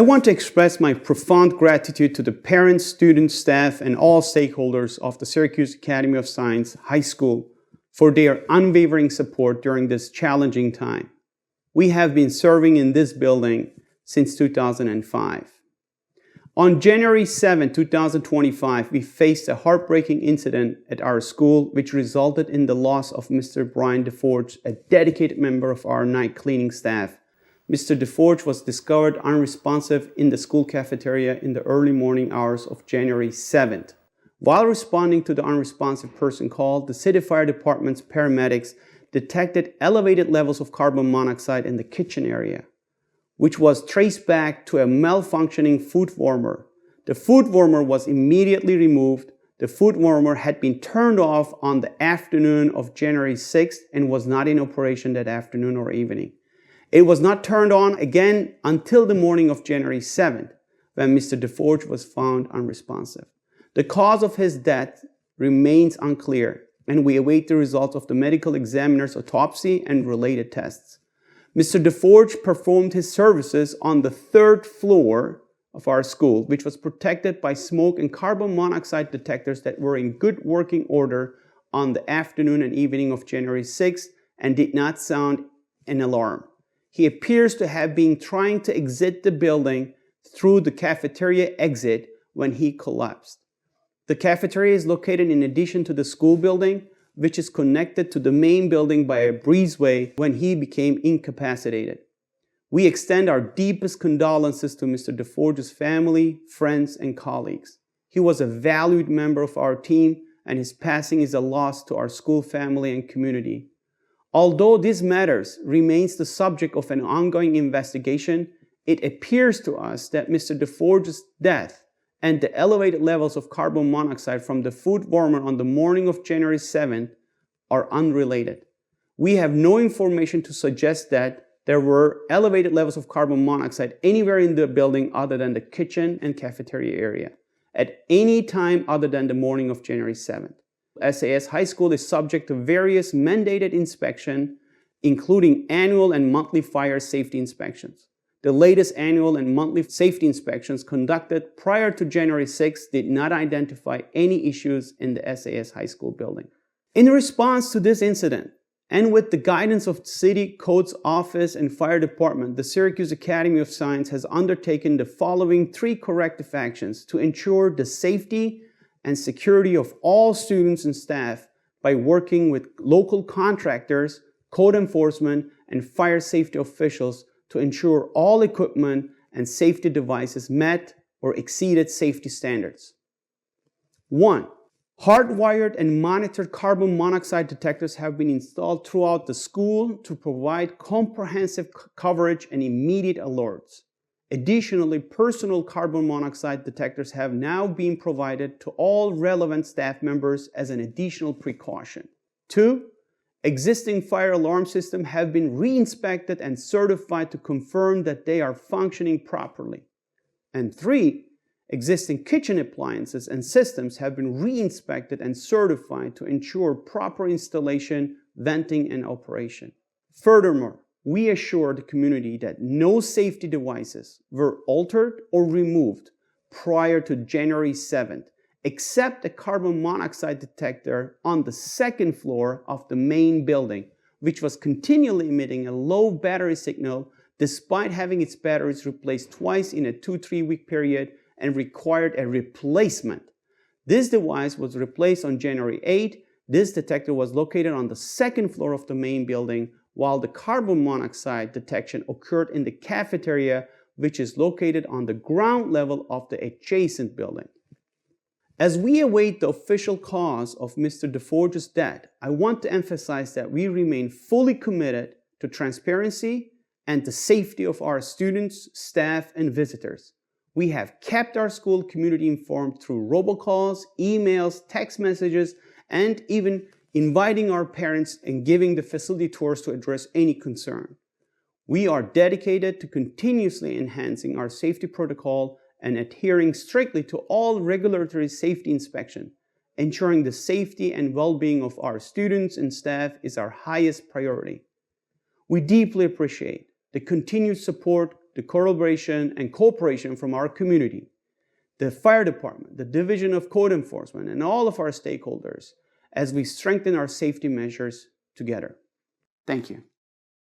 I want to express my profound gratitude to the parents, students, staff, and all stakeholders of the Syracuse Academy of Science High School for their unwavering support during this challenging time. We have been serving in this building since 2005. On January 7, 2025, we faced a heartbreaking incident at our school which resulted in the loss of Mr. Brian Deforge, a dedicated member of our night cleaning staff. Mr. Deforge was discovered unresponsive in the school cafeteria in the early morning hours of January 7th. While responding to the unresponsive person call, the City Fire Department's paramedics detected elevated levels of carbon monoxide in the kitchen area, which was traced back to a malfunctioning food warmer. The food warmer was immediately removed. The food warmer had been turned off on the afternoon of January 6th and was not in operation that afternoon or evening. It was not turned on again until the morning of January 7th, when Mr. Deforge was found unresponsive. The cause of his death remains unclear, and we await the results of the medical examiner's autopsy and related tests. Mr. Deforge performed his services on the 3rd floor of our school, which was protected by smoke and carbon monoxide detectors that were in good working order on the afternoon and evening of January 6th and did not sound an alarm. He appears to have been trying to exit the building through the cafeteria exit when he collapsed. The cafeteria is located in addition to the school building, which is connected to the main building by a breezeway when he became incapacitated. We extend our deepest condolences to Mr. Deforge's family, friends, and colleagues. He was a valued member of our team, and his passing is a loss to our school family and community. Although this matter remains the subject of an ongoing investigation, it appears to us that Mr. Deforge's death and the elevated levels of carbon monoxide from the food warmer on the morning of January 7th are unrelated. We have no information to suggest that there were elevated levels of carbon monoxide anywhere in the building other than the kitchen and cafeteria area at any time other than the morning of January 7th. SAS High School is subject to various mandated inspections, including annual and monthly fire safety inspections. The latest annual and monthly safety inspections conducted prior to January 6 did not identify any issues in the SAS High School building. In response to this incident, and with the guidance of City Code's Office and Fire Department, the Syracuse Academy of Science has undertaken the following 3 corrective actions to ensure the safety and security of all students and staff by working with local contractors, code enforcement, and fire safety officials to ensure all equipment and safety devices met or exceeded safety standards. 1. Hardwired and monitored carbon monoxide detectors have been installed throughout the school to provide comprehensive coverage and immediate alerts. Additionally, personal carbon monoxide detectors have now been provided to all relevant staff members as an additional precaution. 2. Existing fire alarm systems have been re-inspected and certified to confirm that they are functioning properly. And 3. Existing kitchen appliances and systems have been re-inspected and certified to ensure proper installation, venting, and operation. Furthermore, we assure the community that no safety devices were altered or removed prior to January 7th, except a carbon monoxide detector on the 2nd floor of the main building, which was continually emitting a low battery signal despite having its batteries replaced twice in a 2-3 week period and required a replacement. This device was replaced on January 8th. This detector was located on the 2nd floor of the main building, while the carbon monoxide detection occurred in the cafeteria, which is located on the ground level of the adjacent building. As we await the official cause of Mr. Deforge's death, I want to emphasize that we remain fully committed to transparency and the safety of our students, staff, and visitors. We have kept our school community informed through robocalls, emails, text messages, and even inviting our parents and giving the facility tours to address any concern. We are dedicated to continuously enhancing our safety protocol and adhering strictly to all regulatory safety inspection. Ensuring the safety and well-being of our students and staff is our highest priority. We deeply appreciate the continued support, the the collaboration and cooperation from our community, the fire department, the Division of Code Enforcement, and all of our stakeholders as we strengthen our safety measures together. Thank you.